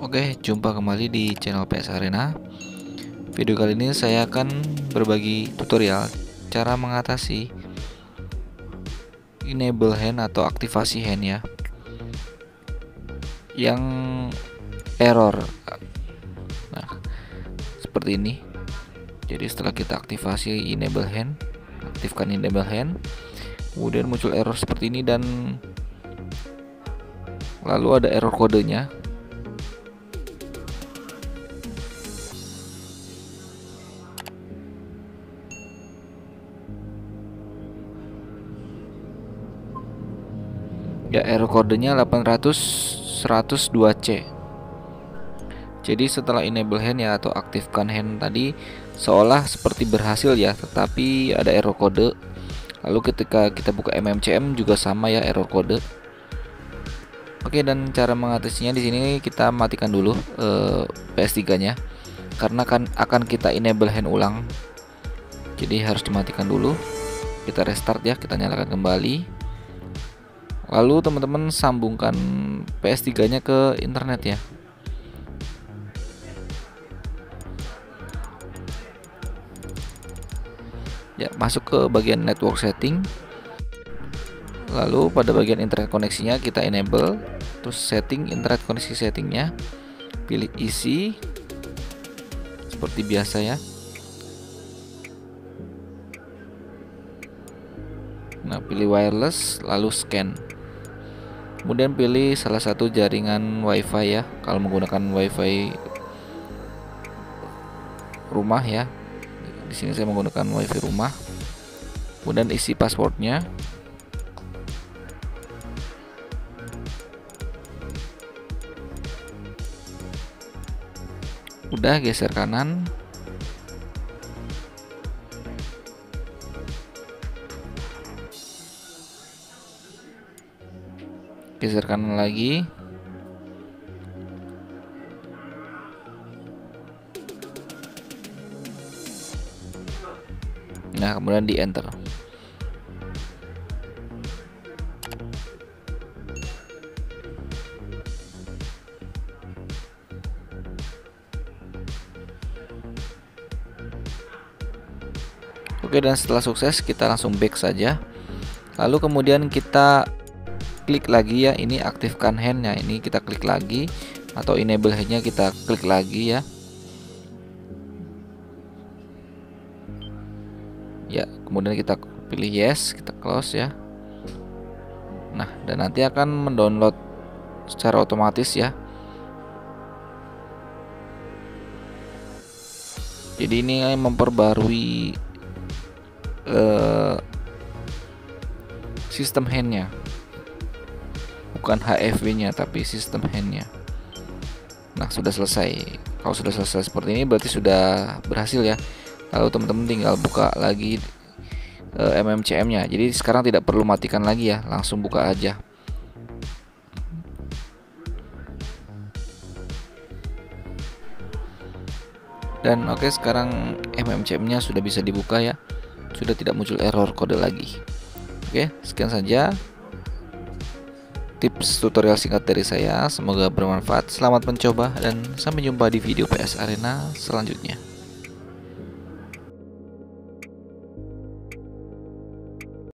Oke, jumpa kembali di channel PS Arena. Video kali ini saya akan berbagi tutorial cara mengatasi enable hand atau aktivasi hand ya, yang error. Nah, seperti ini. Jadi setelah kita aktifasi enable hand, aktifkan enable hand, kemudian muncul error seperti ini dan lalu ada error kodenya. Ya, error kodenya 800-102C. Jadi setelah enable hand ya atau aktifkan hand tadi seolah seperti berhasil ya, tetapi ada error kode. Lalu ketika kita buka MMCM juga sama ya, error kode. Oke, dan cara mengatasinya di sini kita matikan dulu PS3-nya karena akan kita enable hand ulang. Jadi harus dimatikan dulu. Kita restart ya, kita nyalakan kembali. Lalu teman-teman sambungkan PS3-nya ke internet ya. Ya, masuk ke bagian network setting. Lalu pada bagian internet koneksinya kita enable, terus setting internet koneksi settingnya, pilih isi seperti biasa ya. Nah, pilih wireless lalu scan. Kemudian pilih salah satu jaringan WiFi ya, kalau menggunakan WiFi rumah ya. Di sini saya menggunakan WiFi rumah. Kemudian isi passwordnya. Udah, geser kanan. Geser kanan lagi. Nah, kemudian di enter. Oke, dan setelah sukses kita langsung back saja. Lalu kemudian kita klik lagi ya, ini aktifkan handnya, ini kita klik lagi, atau enable handnya kita klik lagi ya. Ya, kemudian kita pilih yes, kita close ya. Nah, dan nanti akan mendownload secara otomatis ya. Jadi ini memperbarui sistem handnya, bukan HFV-nya tapi sistem handnya. Nah, sudah selesai. Kalau sudah selesai seperti ini berarti sudah berhasil ya. Lalu teman-teman tinggal buka lagi MMCM-nya. Jadi sekarang tidak perlu matikan lagi ya, langsung buka aja. Dan oke, sekarang MMCM-nya sudah bisa dibuka ya. Sudah tidak muncul error kode lagi. Oke, sekian saja tips tutorial singkat dari saya. Semoga bermanfaat. Selamat mencoba dan sampai jumpa di video PS Arena selanjutnya.